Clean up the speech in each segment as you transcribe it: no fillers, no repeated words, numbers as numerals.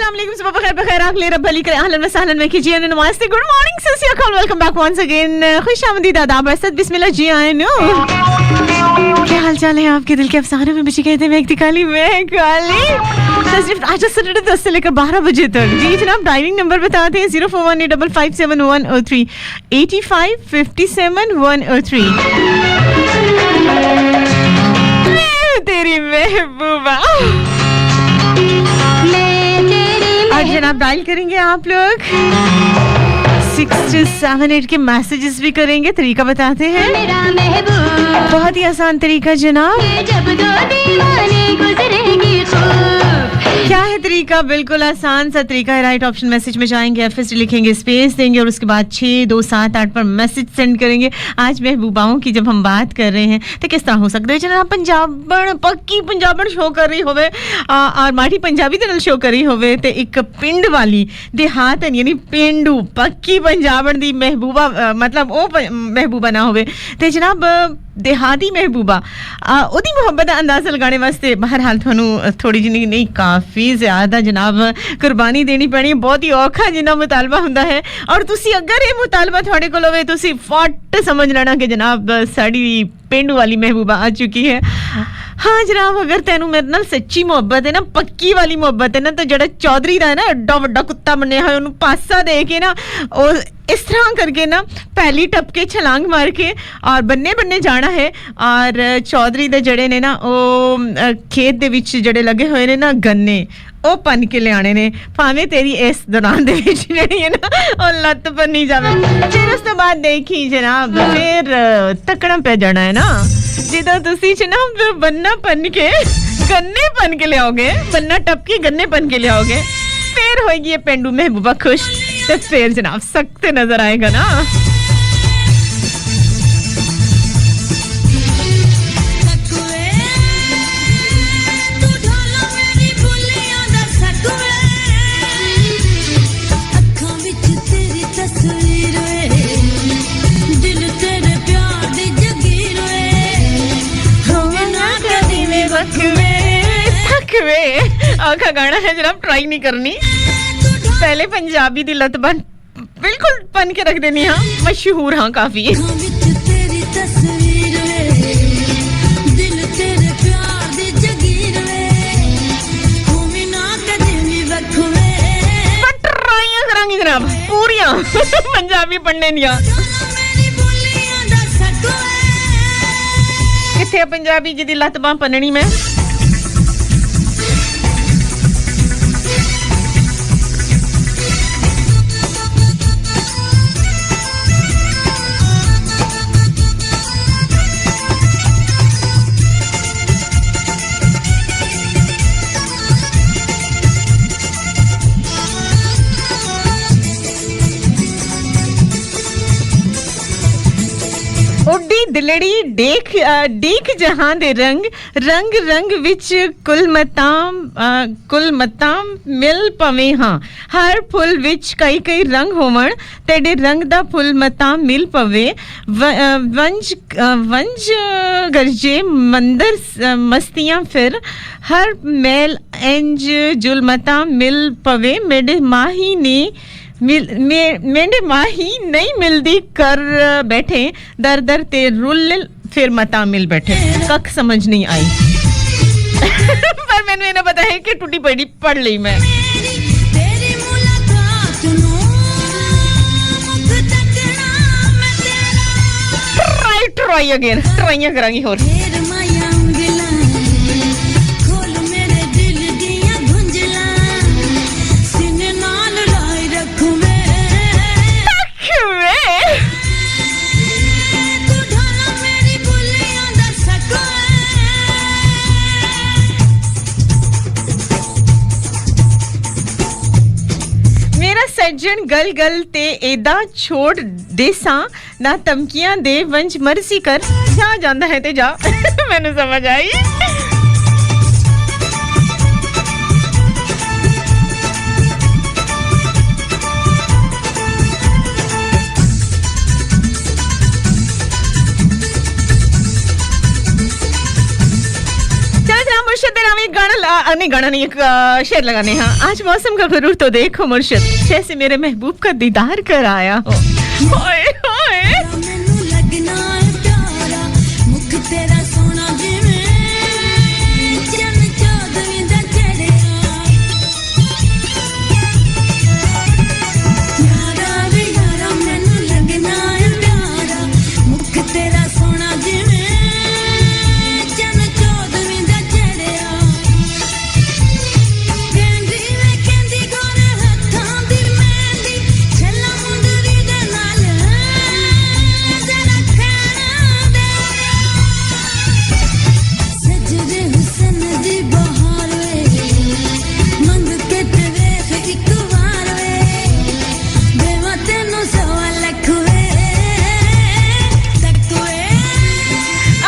अस्सलाम वालेकुम, सुबह बखैर बखैर आखिर रब भली करे, अहलन व सहलन में कीजिए, नमस्ते, गुड मॉर्निंग, सत श्री अकाल, वेलकम बैक वंस अगेन, खुशामदीद, आदाब, अर्सद, बिस्मिल्लाह, जी आए नो। क्या हाल चाल है आपके दिल के अफसानों में बिछी कहते हैं काली मैं काली। आज सैटरडे 10 से लेकर 12 बजे तक। जी जनाब, डायलिंग नंबर बताते हैं 0418557103 8557 तेरी महबूबा। और जनाब डायल करेंगे आप लोग 678 के मैसेजेस भी करेंगे। तरीका बताते हैं, बहुत ही आसान तरीका जनाब। जब दो दीवाने गुजरेंगी खूब। क्या है तरीका? बिल्कुल आसान सा तरीका है। राइट ऑप्शन मैसेज में जाएंगे, एफएस लिखेंगे, स्पेस देंगे और उसके बाद 6278 पर मैसेज सेंड करेंगे। आज महबूबाओं की जब हम बात कर रहे हैं तो किस तरह हो सकता है जनाब, पंजाबण पक्की पंजाबण शो कर रही होवे और माठी पंजाबी दे नाल शो कर रही होवे ते एक पिंड वाली देहात यानी पेंडू पक्की पंजाबण दी महबूबा, मतलब वो महबूबा ना होवे ते जनाब देहाती महबूबा ओदी मोहब्बत दा अंदाज़ा लगाने वास्ते बहरहाल थानू थोड़ी जी नहीं काफ़ी ज़्यादा जनाब कुर्बानी देनी पैनी है। बहुत ही औखा जिन्ना मुतालबा हुंदा है और तुसी अगर ये मुतालबा थोड़े कोल होवे तुसी फट समझ लेना कि जनाब साड़ी पेंडू वाली महबूबा आ चुकी है। हाँ जनाब, अगर तेनू मेरे नाल सच्ची मोहब्बत है ना, पक्की वाली मोहब्बत है ना, तो जड़ा चौधरी दा है ना एड्डा वड्डा कुत्ता बने है उन्होंने पासा दे के ना और इस तरह करके ना पहली टपके छलांग मार के और बन्ने बन्ने जाना है। और चौधरी दे जड़े ने ना वो खेत दे विच जड़े लगे हुए ने ना गन्ने ओ पन के ले आने ने, भावे तेरी इस दौरान दे विच जड़ी है ना और लत पर नहीं जावे। फिर उस तो बाद देखी जनाब फिर तकड़ा पे जाना है ना, जिदा तुसी जनाब बन्ना पन के गन्ने पन के ले आओगे, बन्ना टप के गन्ने पन के ले आओगे, फिर होगी ये पेंडू महबूबा खुश, तो फिर जनाब सख्त नजर आएगा ना। आखा गाना है जनाब, ट्राई नहीं करनी, पहले पंजाबी दी लत बन बिल्कुल पन के रख देनी। हाँ मशहूर, हाँ काफी। ट्राइयां करांगी जनाब पूरियां पंजाबी पढ़ने दियां। किथे पंजाबी जी दी लत बां पन्ननी मैं। दिलड़ी देख देख जहां दे रंग रंग रंग विच कुल मताम मिल पवे। हाँ हर फुल विच कई कई रंग होवण, तेरे रंग दा फुल मताम मिल पवे। वंज वंज गरजे मंदर मस्तियां फिर, हर मेल इंज जुलमता मिल पवे। मेरे माही ने मेरे माही नहीं मिलदी कर बैठे, दर दर ते रुल फिर मता मिल बैठे। कख समझ नहीं आई पर मैंने ना पता है कि टूटी पड़ी पढ़ ली मैं। ट्राई अगेन, ट्राइयां करांगी होर। सज्जन गल गल ते एदा छोड़ देसा ना धमकियां दे, वंज मर्जी कर जा जांदा है ते जा। मैंने समझ आई। एक गाना नहीं, एक शेर लगाने। हाँ, आज मौसम का गुरूर तो देखो मुर्शिद, जैसे मेरे महबूब का दीदार कर आया हो। ओए ओए मैनू लगना है प्यारा मुख तेरा सोना जिवें चन्न चौदवी दा चढ़िया यारा वे यारा मैनू लगना है प्यारा मुख तेरा सोना जिवें चन्न चौदवी दा चढ़िया कहंदी वे कहंदी गोरे हत्थां दी मेहंदी छल्ला मुंदरी दे नाल जरा खाना दे सजदे हुस्न दी बहार वे मंग के ते वेख इक वार वे देवा तैनू सवा लख वे तक वे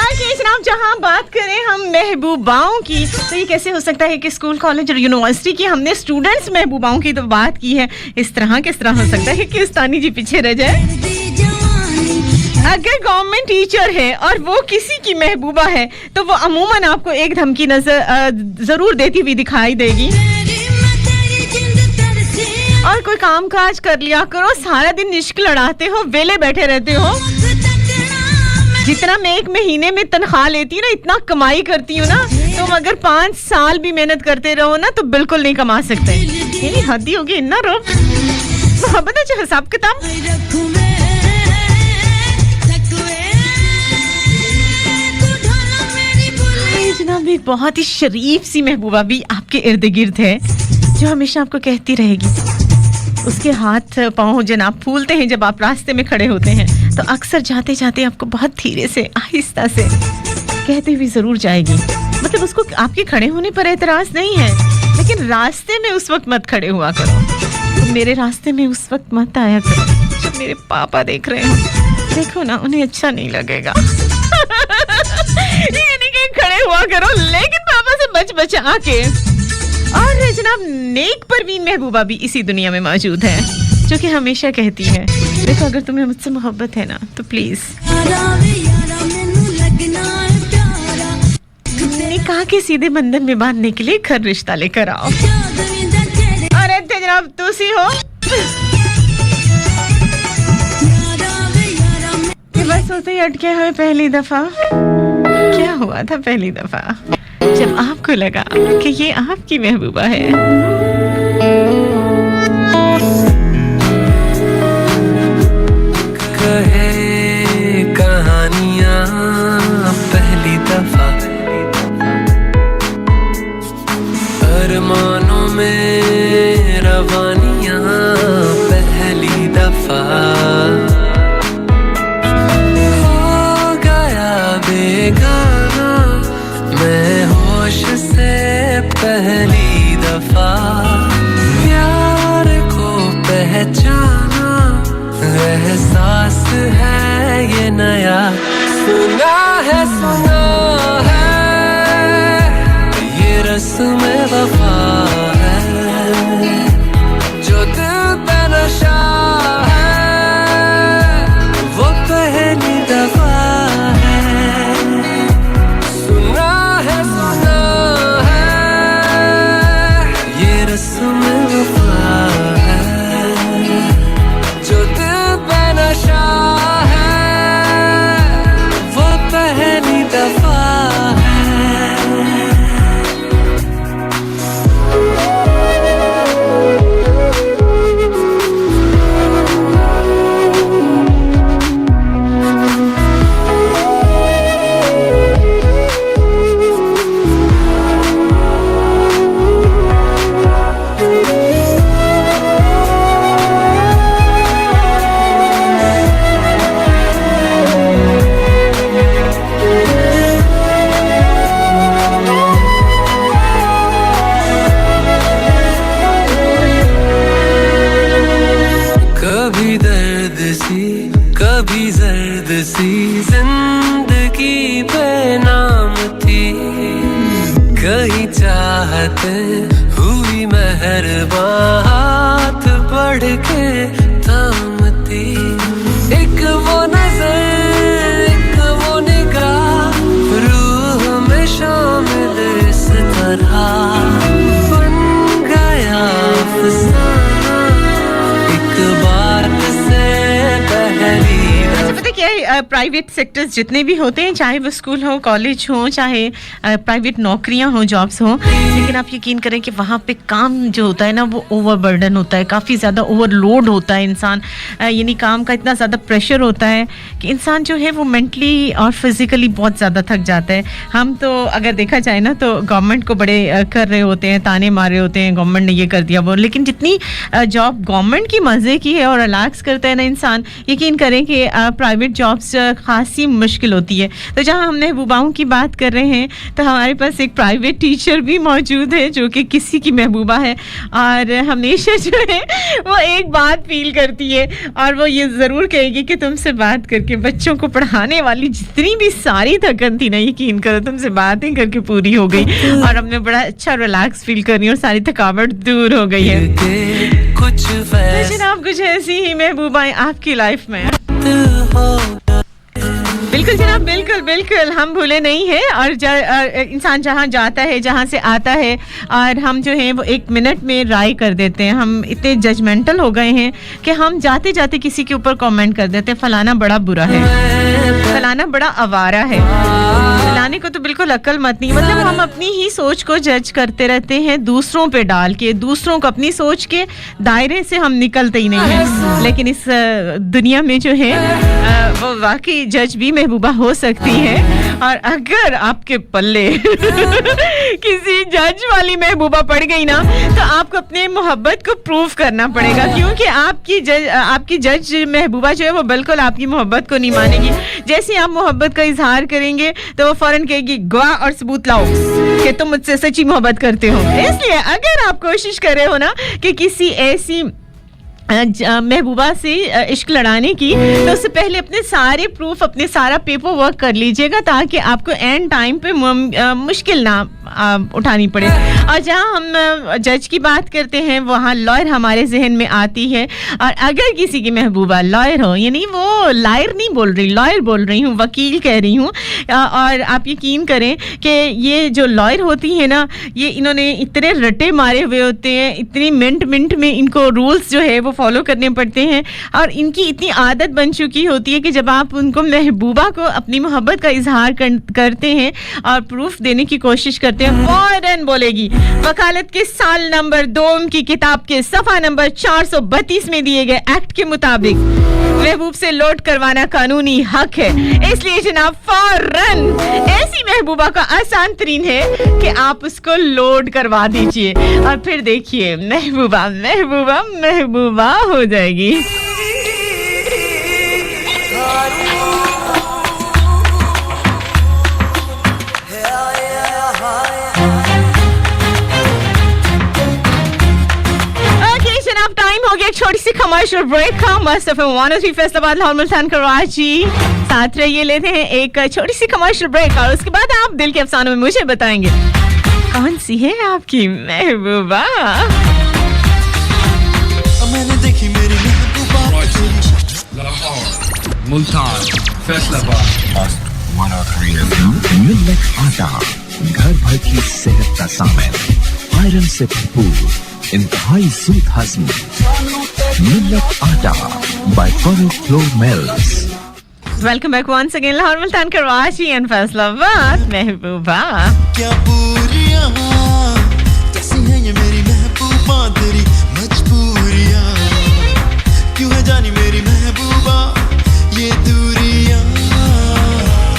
आखिर जनाब, जहाँ बात करें हम महबूबाओं की, तो ये कैसे हो सकता है कि स्कूल कॉलेज और यूनिवर्सिटी की हमने स्टूडेंट्स महबूबाओं की तो बात की है, इस तरह किस तरह हो सकता है कि उस्तानी जी पीछे रह जाए। दी जवानी अगर गवर्नमेंट टीचर है और वो किसी की महबूबा है तो वो अमूमन आपको एक धमकी नजर जरूर देती हुई दिखाई देगी। तेरी मैं तेरी जिंद तरसी और कोई काम काज कर लिया करो, सारा दिन इश्क लड़ाते हो, वेले बैठे रहते हो। जितना मैं एक महीने में तनख्वाह लेती हूँ ना, इतना कमाई करती हूँ ना, तुम अगर 5 साल भी मेहनत करते रहो ना तो बिल्कुल नहीं कमा सकते। ये हद ही होगी, इतना रो मोहब्बत है जो हिसाब किताब। रखूं मैं तक वे तू ढोला मेरी बोली ये जनाब एक बहुत ही शरीफ सी महबूबा भी आपके इर्द गिर्द है जो हमेशा आपको कहती रहेगी। उसके हाथ पाँव जनाब फूलते हैं जब आप रास्ते में खड़े होते हैं, तो अक्सर जाते जाते आपको बहुत धीरे से आहिस्ता से कहती हुई जरूर जाएगी। मतलब उसको आपके खड़े होने पर एतराज नहीं है, लेकिन रास्ते में उस वक्त मत खड़े हुआ करो। तो मेरे रास्ते में उस वक्त मत आया करो जब मेरे पापा देख रहे हो। देखो ना, उन्हें अच्छा नहीं लगेगा। ये नहीं कि खड़े हुआ करो, लेकिन पापा से बच बचा के। और जनाब नेक परवीन महबूबा भी इसी दुनिया में मौजूद है जो कि हमेशा कहती है, देखो अगर तुम्हें मुझसे मोहब्बत है ना तो प्लीज यारा वे यारा मैनू लगना है प्यारा निकाह के सीधे बंधन में बांधने के लिए घर रिश्ता लेकर आओ। चौदवी दा चढ़े अरे जनाब तुसी हो यारा वे यारा कि बस होते ही अटके हुए पहली दफा। क्या हुआ था पहली दफा जब आपको लगा कि ये आपकी महबूबा है? कहे कहानियां पहली दफा, अरमानों में रवानियां पहली दफा, हो गया बेगाना मैं होश से पहली दफा, प्यार को पहचाना एहसास है ये नया, सुना है ये रस्म वफा है जो दिल पे नशा है, वो पहली दफा है, सुना है ये रस्म वफा है जो दिल पे नशा है, वो पहली दफा है। कभी दर्द सी कभी जर्द सी जिंदगी बेनाम थी, कहीं चाहते हुई मेहरबान हाथ बढ़ के थामती, एक वो नजर एक वो निगाह रूह में शामिल इस तरह प्राइवेट सेक्टर्स जितने भी होते हैं, चाहे वो स्कूल हो, कॉलेज हो, चाहे प्राइवेट नौकरियां हो, जॉब्स हो, लेकिन आप यकीन करें कि वहाँ पे काम जो होता है ना वो ओवरबर्डन होता है, काफ़ी ज़्यादा ओवरलोड होता है इंसान, यानी काम का इतना ज़्यादा प्रेशर होता है कि इंसान जो है वो मेंटली और फिज़िकली बहुत ज़्यादा थक जाता है। हम तो अगर देखा जाए ना तो गवर्नमेंट को बड़े कर रहे होते हैं, ताने मारे होते हैं, गवर्नमेंट ने ये कर दिया वो, लेकिन जितनी जॉब गवर्नमेंट की मज़े की है और रिलैक्स करता है ना इंसान, यकीन करें कि प्राइवेट जॉब्स खासी मुश्किल होती है। तो जहाँ हम महबूबाओं की बात कर रहे हैं तो हमारे पास एक प्राइवेट टीचर भी मौजूद है जो कि किसी की महबूबा है, और हमेशा जो है वो एक बात फील करती है और वो ये ज़रूर कहेगी कि तुमसे बात करके बच्चों को पढ़ाने वाली जितनी भी सारी थकन थी ना, यकीन करो तुमसे बातें करके पूरी हो गई और अब मैं बड़ा अच्छा रिलैक्स फील कर रही हूँ और सारी थकावट दूर हो गई है। कुछ तो जनाब कुछ ऐसी ही महबूबाएं आपकी लाइफ में। बिल्कुल जनाब, बिल्कुल बिल्कुल हम भूले नहीं हैं, और इंसान जहाँ जाता है, जहाँ से आता है, और हम जो हैं वो 1 मिनट में राय कर देते हैं। हम इतने जजमेंटल हो गए हैं कि हम जाते जाते किसी के ऊपर कमेंट कर देते हैं, फलाना बड़ा बुरा है, फलाना बड़ा आवारा है, फलाने को तो बिल्कुल अक्ल मत नहीं। मतलब हम अपनी ही सोच को जज करते रहते हैं दूसरों पे डाल के, दूसरों को अपनी सोच के दायरे से हम निकलते ही नहीं हैं। लेकिन इस दुनिया में जो है वो वाकई जज भी महबूबा हो सकती है, और अगर आपके पल्ले किसी जज वाली महबूबा पड़ गई ना तो आपको अपने मोहब्बत को प्रूव करना पड़ेगा, क्योंकि आपकी जज महबूबा जो है वो बिल्कुल आपकी मोहब्बत को नहीं मानेगी। जैसे आप मोहब्बत का इजहार करेंगे तो वो फौरन कहेगी गवाह और सबूत लाओ कि तुम मुझसे सच्ची मोहब्बत करते हो। इसलिए अगर आप कोशिश कर रहे हो ना कि किसी ऐसी महबूबा से इश्क लड़ाने की, तो उससे पहले अपने सारे प्रूफ, अपने सारा पेपर वर्क कर लीजिएगा ताकि आपको एंड टाइम पे मुश्किल ना उठानी पड़े। और जहाँ हम जज की बात करते हैं वहाँ लॉयर हमारे जहन में आती है, और अगर किसी की महबूबा लॉयर हो, यानी वो लायर नहीं बोल रही, लॉयर बोल रही हूँ, वकील कह रही हूँ, और आप यकीन करें कि ये जो लॉयर होती है ना, ये इन्होंने इतने रटे मारे हुए होते हैं, इतनी मिनट में इनको रूल्स जो है वो फॉलो करने पड़ते हैं, और इनकी इतनी आदत बन चुकी होती है कि जब आप उनको महबूबा को अपनी मोहब्बत का इजहार करते हैं और प्रूफ देने की कोशिश करते हैं, फौरन बोलेगी वकालत के साल नंबर 2 की किताब के सफा नंबर 432 में दिए गए एक्ट के मुताबिक महबूब से लोड करवाना कानूनी हक है। इसलिए जनाब फौरन ऐसी महबूबा का आसान तरीन है कि आप उसको लोड करवा दीजिए, और फिर देखिए महबूबा महबूबा महबूबा हो जाएगी। टाइम हो गया एक छोटी सी कमर्शियल ब्रेक का। मस्त एफएम 103 फैसलाबाद लाहौर मुल्तान कराची, साथ रहिए। लेते हैं एक छोटी सी कमर्शियल ब्रेक और उसके बाद आप दिल के अफसानों में मुझे बताएंगे कौन सी है आपकी महबूबा। मैंने देखी मेरी महबूबा लाहौर मुल्तान फैसलाबाद 103 मिल्लत आटा, घर भर की सेहत का सामान, आयरन से भरपूर, इंतहाई सूद हज़म। Millat Atta by Farrukh flour mills. Welcome back once again Lahore Multan Karachi and Faisalabad. महबूबा क्या पूरियां कैसी हैं ये मेरी महबूबा, तेरी मजबूरियां क्यों है जानी मेरी महबूबा ये दूरियां।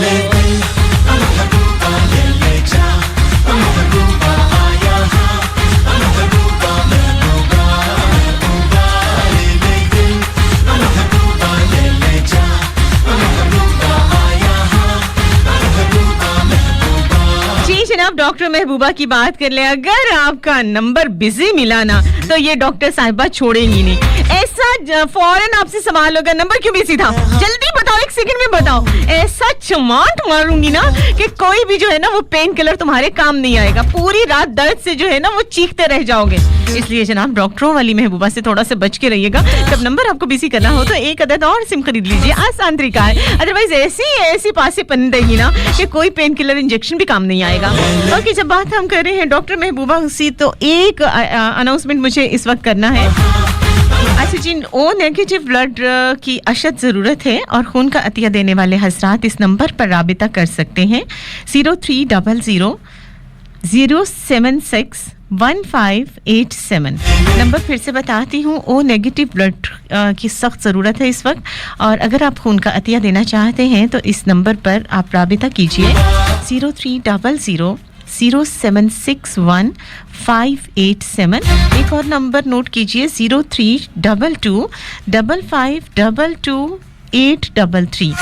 ले दिल महबूबा ले जा महबूबा आया हाँ महबूबा महबूबा महबूबा ले दिल महबूबा ले जा महबूबा आया हाँ महबूबा महबूबा। जी जनाब, डॉक्टर महबूबा की बात कर ले, अगर आपका नंबर बिजी मिला ना तो ये डॉक्टर साहिबा छोड़ेंगी नहीं। ऐसा फौरन आपसे सवाल होगा नंबर क्यों बिजी था, जल्दी बताओ, एक सेकंड में बताओ। ऐसा चमाट मारूंगी ना कि कोई भी जो है ना वो पेन किलर तुम्हारे काम नहीं आएगा। पूरी रात दर्द से जो है ना वो चीखते रह जाओगे। इसलिए जनाब डॉक्टरों वाली महबूबा से थोड़ा सा बच के रहिएगा। जब नंबर आपको बिजी करना हो तो एक अदद और सिम खरीद लीजिए, आसान तरीका है। अदरवाइज ऐसी पासे पन देगी ना कि कोई पेन किलर इंजेक्शन भी काम नहीं आएगा। ओके, जब बात हम कर रहे हैं डॉक्टर महबूबा सी, तो एक अनाउंसमेंट मुझे इस वक्त करना है। अच्छा जी, ओ नेगेटिव ब्लड की अशद ज़रूरत है और खून का अतिया देने वाले हजरात इस नंबर पर राबिता कर सकते हैं 0300 076 1587। नंबर फिर से बताती हूँ, ओ नेगेटिव ब्लड की सख्त ज़रूरत है इस वक्त, और अगर आप खून का अतिया देना चाहते हैं तो इस नंबर पर आप राबिता कीजिए 0300 0761587। एक और नंबर नोट कीजिए 0322 5522 833।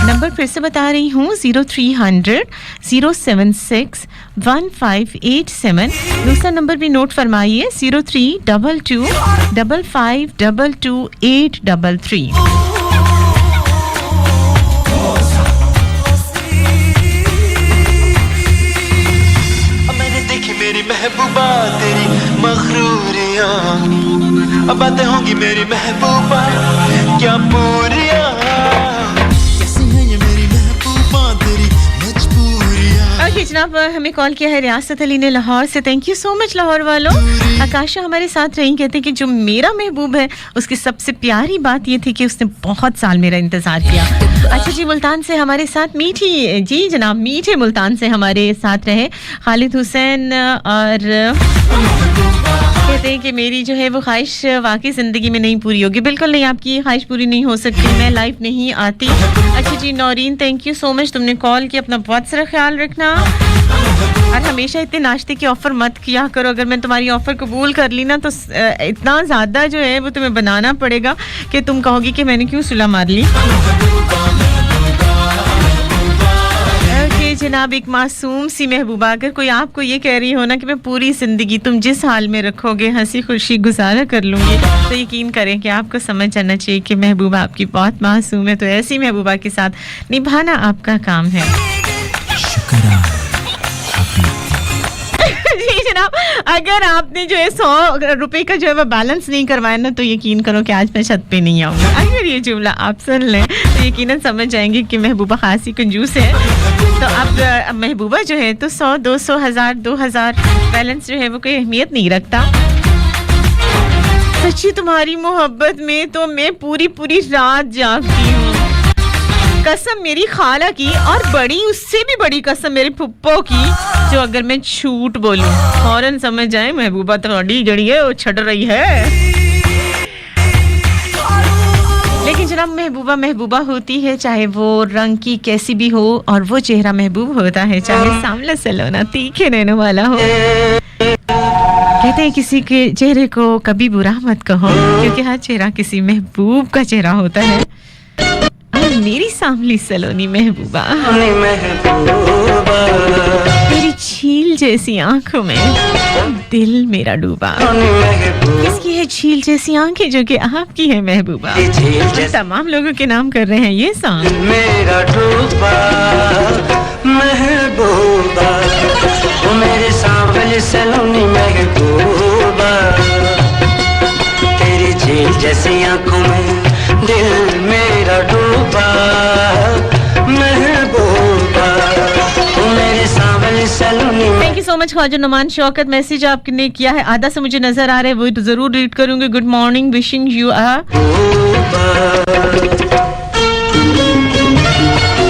नंबर फिर से बता रही हूँ 0300 076 1587। दूसरा नंबर भी नोट फरमाइए 0322 5522 833। मेरी महबूबा तेरी मखरूरियाँ, अब बातें होंगी मेरी महबूबा क्या पूरियाँ, कैसी है ये मेरी महबूबा तेरी मजबूरियाँ। ओके जनाब, हमें कॉल किया है रियासत अली ने लाहौर से। Thank you so much Lahore वालों। आकाशा हमारे साथ रही, कहते हैं कि जो मेरा महबूब है उसकी सबसे प्यारी बात ये थी कि उसने बहुत साल मेरा इंतजार किया। अच्छा जी, मुल्तान से हमारे साथ मीठी जी जनाब, मीठे मुल्तान से हमारे साथ रहे खालिद हुसैन, और कहते हैं कि मेरी जो है वो ख्वाहिश वाकई ज़िंदगी में नहीं पूरी होगी। बिल्कुल नहीं, आपकी ये ख्वाहिश पूरी नहीं हो सकती, मैं लाइव नहीं आती। अच्छा जी Naureen, thank you so much, तुमने कॉल किया। अपना बहुत सारा ख्याल रखना और हमेशा इतने नाश्ते की ऑफ़र मत किया करो। अगर मैं तुम्हारी ऑफ़र कबूल कर ली ना तो इतना ज़्यादा जो है वो तुम्हें बनाना पड़ेगा कि तुम कहोगी कि मैंने क्यों सुलह मार ली। जनाब, एक मासूम सी महबूबा अगर कोई आपको ये कह रही हो ना कि मैं पूरी ज़िंदगी तुम जिस हाल में रखोगे हंसी खुशी गुजारा कर लूँगी, तो यकीन करें कि आपको समझ जाना चाहिए कि महबूबा आपकी बहुत मासूम है। तो ऐसी महबूबा के साथ निभाना आपका काम है। जी जनाब, अगर आपने जो है 100 रुपए का जो है वो बैलेंस नहीं करवाया ना तो यकीन करो कि आज मैं छत पे नहीं आऊँगा। अगर ये जुमला आप सुन लें तो यकीनन समझ जाएंगे कि महबूबा खासी कंजूस है। तो अब महबूबा जो है तो 100 200 1000 2000 बैलेंस जो है वो कोई अहमियत नहीं रखता। सच्ची तुम्हारी मोहब्बत में तो मैं पूरी पूरी रात जागती हूँ। कसम मेरी खाला की, और बड़ी उससे भी बड़ी कसम मेरे फुप्पो की, जो अगर मैं झूठ बोलूं फौरन समझ जाए महबूबा तुम्हारी जड़ी है वो छड़ रही है। लेकिन जनाब महबूबा महबूबा होती है, चाहे वो रंग की कैसी भी हो, और वो चेहरा महबूब होता है चाहे सांवला सलोना तीखे रहने वाला हो। कहते हैं किसी के चेहरे को कभी बुरा मत कहो, क्योंकि हर चेहरा किसी महबूब का चेहरा होता है। मेरी सांवली सलोनी महबूबा, तेरी झील जैसी आंखों में दिल मेरा डूबा। किसकी है झील जैसी आंखें जो कि आपकी है महबूबा। तमाम लोगों के नाम कर रहे हैं ये सॉन्ग। मेरा डूबा महबूबा, वो मेरे सांवली सलोनी महबूबा, तेरी झील जैसी आंखों में दिल मेरा डूबा महबूबा, वो मेरे सांवली सलोनी। Thank you so much Khwaja Noman Shaukat, message आपने किया है आधा से मुझे नजर आ रहा है, वो तो जरूर रीड करूंगी। गुड मॉर्निंग, विशिंग यू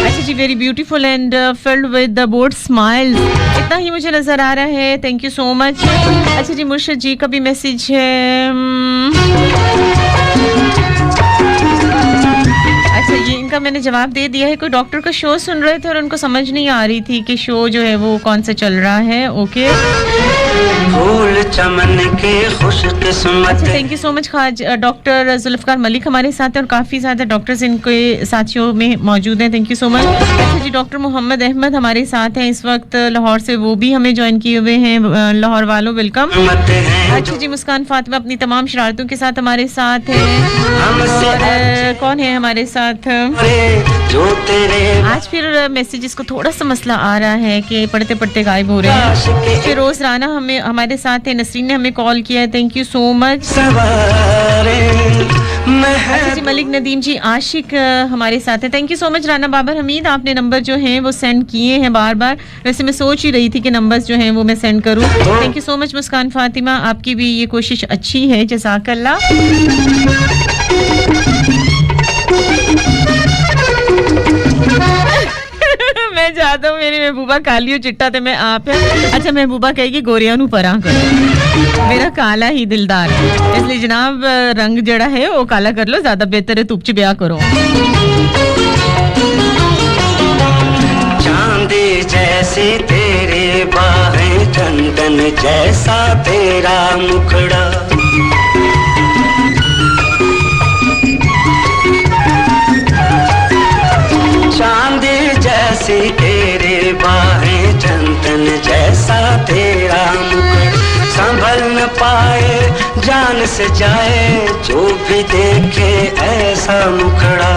अच्छा जी, very beautiful and filled with the broad smiles, इतना ही मुझे नजर आ रहा है। Thank you so much. अच्छा जी, मुर्शिद जी का भी मैसेज है। अच्छा, ये इनका मैंने जवाब दे दिया है। कोई डॉक्टर का शो सुन रहे थे और उनको समझ नहीं आ रही थी कि शो जो है वो कौन सा चल रहा है। ओके फूल चमन के खुशकिस्मत। थैंक यू सो मच खाज डॉक्टर जुल्फकार मलिक हमारे साथ हैं और काफ़ी ज़्यादा डॉक्टर्स इनके साथियों में मौजूद हैं। Thank you so much. अच्छा जी, डॉक्टर मोहम्मद अहमद हमारे साथ हैं इस वक्त लाहौर से, वो भी हमें ज्वाइन किए हुए हैं। लाहौर वालों वेलकम। अच्छा जी, मुस्कान फातिमा अपनी तमाम शरारतों के साथ हमारे साथ है। और कौन है हमारे साथ जो तेरे आज? फिर मैसेजेस को थोड़ा सा मसला आ रहा है कि पढ़ते पढ़ते गायब हो रहे हैं। फिरोज राना हमें हमारे साथ है। नसरीन ने हमें कॉल किया है, थैंक यू सो मच। अच्छा जी, मलिक नदीम जी आशिक हमारे साथ है, thank you so much. Rana Babar Hameed, आपने नंबर जो हैं वो सेंड किए हैं बार बार। वैसे मैं सोच ही रही थी कि नंबर्स जो हैं वो मैं सेंड करूं। थैंक यू सो मच मुस्कान फातिमा, आपकी भी ये कोशिश अच्छी है, जज़ाकल्लाह। मैं चाहता हूँ मेरी महबूबा कालियो चिट्टा ते मैं आप है। अच्छा, महबूबा कहेगी गोरिया नू परा करो, मेरा काला ही दिलदार है, इसलिए जनाब रंग जड़ा है वो काला कर लो, ज्यादा बेहतर है तुप च ब्याह करो। चांदी जैसी तेरे बाहें, टंडन जैसा तेरा मुखड़ा, चांदी जैसी तेरे बाहें, चंदन जैसा तेरा मुखड़ा, संभल न पाए जान से जाए जो भी देखे ऐसा मुखड़ा।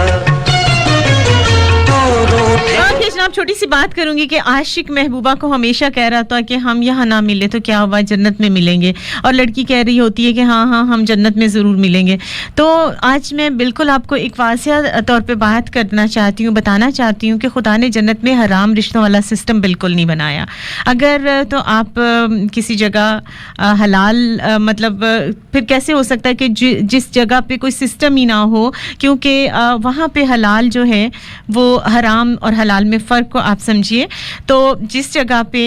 जनाब छोटी सी बात करूंगी कि आशिक महबूबा को हमेशा कह रहा था कि हम यहाँ ना मिले तो क्या हुआ, जन्नत में मिलेंगे, और लड़की कह रही होती है कि हाँ हाँ हम जन्नत में ज़रूर मिलेंगे। तो आज मैं बिल्कुल आपको एक वाज़ेह तौर पे बात करना चाहती हूँ, बताना चाहती हूँ कि खुदा ने जन्नत में हराम रिश्तों वाला सिस्टम बिल्कुल नहीं बनाया। अगर तो आप किसी जगह हलाल मतलब फिर कैसे हो सकता है कि जिस जगह पे कोई सिस्टम ही ना हो, क्योंकि वहाँ पे हलाल जो है वो हराम और हलाल में फ़र्क को आप समझिए। तो जिस जगह पे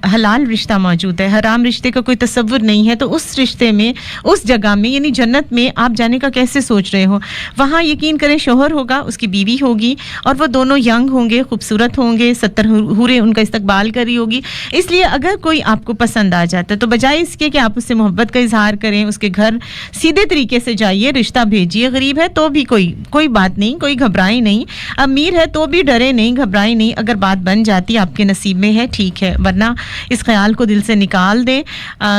हलाल रिश्ता मौजूद है, हराम रिश्ते का कोई तसव्वुर नहीं है, तो उस रिश्ते में, उस जगह में, यानी जन्नत में आप जाने का कैसे सोच रहे हो। वहाँ यकीन करें शोहर होगा, उसकी बीवी होगी, और वो दोनों यंग होंगे, खूबसूरत होंगे, 70 हूरें उनका इस्तकबाल करी होगी। इसलिए अगर कोई आपको पसंद आ जाता है तो बजाय इसके कि आप उससे मोहब्बत का इजहार करें, उसके घर सीधे तरीके से जाइए, रिश्ता भेजिए। गरीब है तो भी कोई बात नहीं, कोई घबराए नहीं। अमीर है तो भी डरे नहीं, घबराए नहीं। अगर बात बन जाती आपके नसीब में है, ठीक है, वरना इस ख्याल को दिल से निकाल दें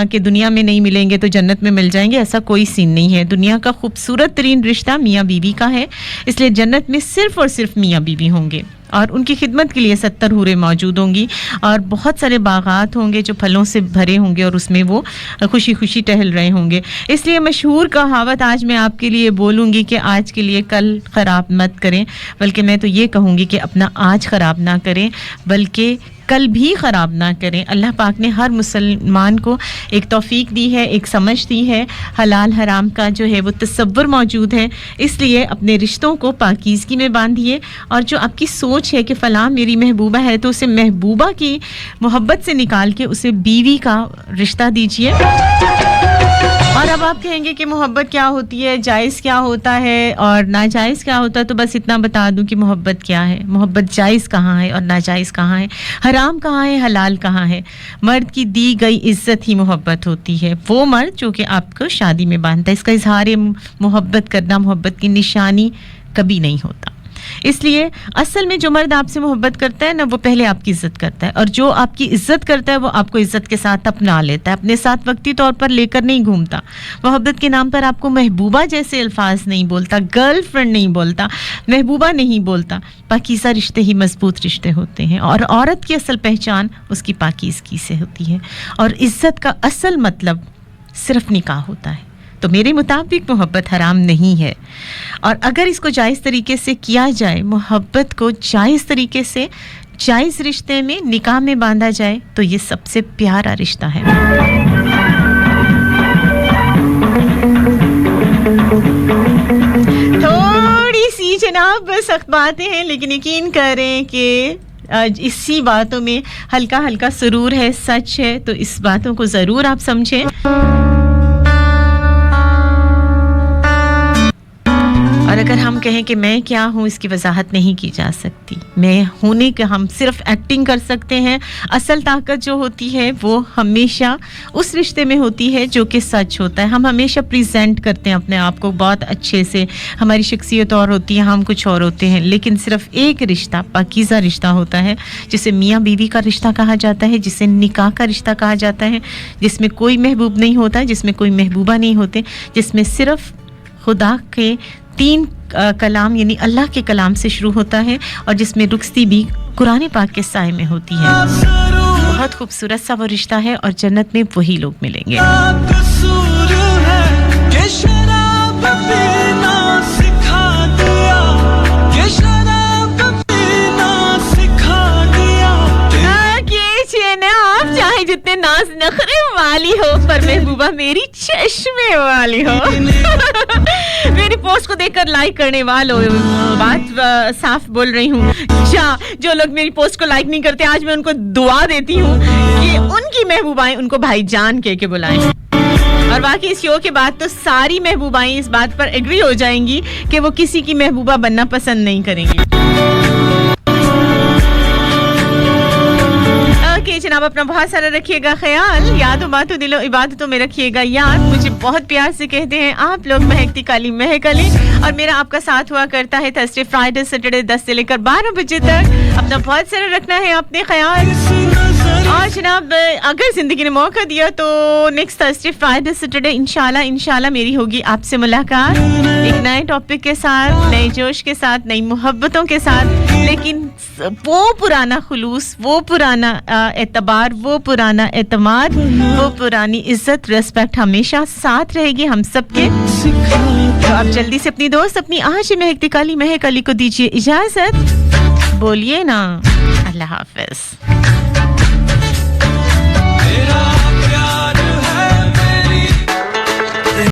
कि दुनिया में नहीं मिलेंगे तो जन्नत में मिल जाएंगे। ऐसा कोई सीन नहीं है। दुनिया का खूबसूरत तरीन रिश्ता मियाँ बीवी का है, इसलिए जन्नत में सिर्फ और सिर्फ मियाँ बीवी होंगे और उनकी खिदमत के लिए 70 हूरें मौजूद होंगी और बहुत सारे बागात होंगे जो फलों से भरे होंगे और उसमें वो खुशी खुशी टहल रहे होंगे। इसलिए मशहूर कहावत आज मैं आपके लिए बोलूँगी कि आज के लिए कल ख़राब मत करें, बल्कि मैं तो ये कहूँगी कि अपना आज ख़राब ना करें बल्कि कल भी ख़राब ना करें। अल्लाह पाक ने हर मुसलमान को एक तौफीक दी है, एक समझ दी है, हलाल हराम का जो है वो तसव्वुर मौजूद है। इसलिए अपने रिश्तों को पाकीज़गी में बांधिए और जो आपकी सोच है कि फ़लाँ मेरी महबूबा है तो उसे महबूबा की मोहब्बत से निकाल के उसे बीवी का रिश्ता दीजिए। और अब आप कहेंगे कि मोहब्बत क्या होती है, जायज़ क्या होता है और नाजायज़ क्या होता है, तो बस इतना बता दूं कि मोहब्बत क्या है, मोहब्बत जायज़ कहाँ है और नाजायज़ कहाँ है, हराम कहाँ है, हलाल कहाँ है। मर्द की दी गई इज़्ज़त ही मोहब्बत होती है। वो मर्द जो कि आपको शादी में बांधता है, इसका इज़हार मोहब्बत करना मोहब्बत की निशानी कभी नहीं होता। इसलिए असल में जो मर्द आपसे मोहब्बत करता है ना, वो पहले आपकी इज्जत करता है और जो आपकी इज्जत करता है वो आपको इज्जत के साथ अपना लेता है, अपने साथ वक्ती तौर पर लेकर नहीं घूमता। मोहब्बत के नाम पर आपको महबूबा जैसे अल्फाज नहीं बोलता, गर्लफ्रेंड नहीं बोलता, महबूबा नहीं बोलता। पाकीज़ा रिश्ते ही मजबूत रिश्ते होते हैं और औरत की असल पहचान उसकी पाकीज़गी से होती है और इज्जत का असल मतलब सिर्फ निकाह होता है। तो मेरे मुताबिक मोहब्बत हराम नहीं है और अगर इसको जायज़ तरीके से किया जाए, मोहब्बत को जायज़ तरीके से जायज़ रिश्ते में निकाह में बांधा जाए तो ये सबसे प्यारा रिश्ता है। थोड़ी सी जनाब सख्त बातें हैं, लेकिन यकीन करें कि इसी बातों में हल्का हल्का सुरूर है, सच है, तो इस बातों को ज़रूर आप समझें। और अगर हम कहें कि मैं क्या हूँ इसकी वजाहत नहीं की जा सकती। मैं होने के हम सिर्फ एक्टिंग कर सकते हैं। असल ताकत जो होती है वो हमेशा उस रिश्ते में होती है जो कि सच होता है। हम हमेशा प्रेजेंट करते हैं अपने आप को बहुत अच्छे से, हमारी शख्सियत और होती है, हम कुछ और होते हैं, लेकिन सिर्फ एक रिश्ता पाकीज़ा रिश्ता होता है जिसे मियाँ बीवी का रिश्ता कहा जाता है, जिसे निकाह का रिश्ता कहा जाता है, जिसमें कोई महबूब नहीं होता, जिसमें कोई महबूबा नहीं होते, जिसमें सिर्फ खुदा के 3 कलाम यानी अल्लाह के कलाम से शुरू होता है और जिसमें रुखसती भी कुरान पाक के साए में होती है। बहुत खूबसूरत सा वो रिश्ता है और जन्नत में वही लोग मिलेंगे। कसूर है कि शराब पीना सिखा दिया, कि शराब पीना सिखा दिया। आप चाहे जितने नाज नखरे वाली हो पर महबूबा मेरी चश्मे वाली हो। मेरी पोस्ट को देखकर लाइक करने वालों, बात साफ बोल रही हूँ, जो लोग मेरी पोस्ट को लाइक नहीं करते आज मैं उनको दुआ देती हूँ कि उनकी महबूबाएं उनको भाईजान कह के बुलाएं। और बाकी इस शो के बाद तो सारी महबूबाएं इस बात पर एग्री हो जाएंगी कि वो किसी की महबूबा बनना पसंद नहीं करेंगी। ओके जनाब, अपना बहुत सारा रखिएगा ख्याल, यादों बातों दिलों इबादतों में रखिएगा याद। मुझे बहुत प्यार से कहते हैं आप लोग महकती काली महक अली, और मेरा आपका साथ हुआ करता है थर्सडे फ्राइडे सैटरडे 10 से लेकर 12 बजे तक। अपना बहुत सारा रखना है अपने ख्याल। और जनाब अगर जिंदगी ने मौका दिया तो नेक्स्ट थर्सडे फ्राइडे सैटरडे इंशाल्लाह मेरी होगी आपसे मुलाकात, एक नए टॉपिक के साथ, नए जोश के साथ, नई मोहब्बतों के साथ, लेकिन वो पुराना खुलूस, वो पुराना एतबार, वो पुराना एतमाद, वो पुरानी इज्जत रिस्पेक्ट हमेशा साथ रहेगी हम सबके। तो आप जल्दी से अपनी दोस्त अपनी आज महकती काली महक अली को दीजिए इजाजत। बोलिए ना अल्लाह हाफिज।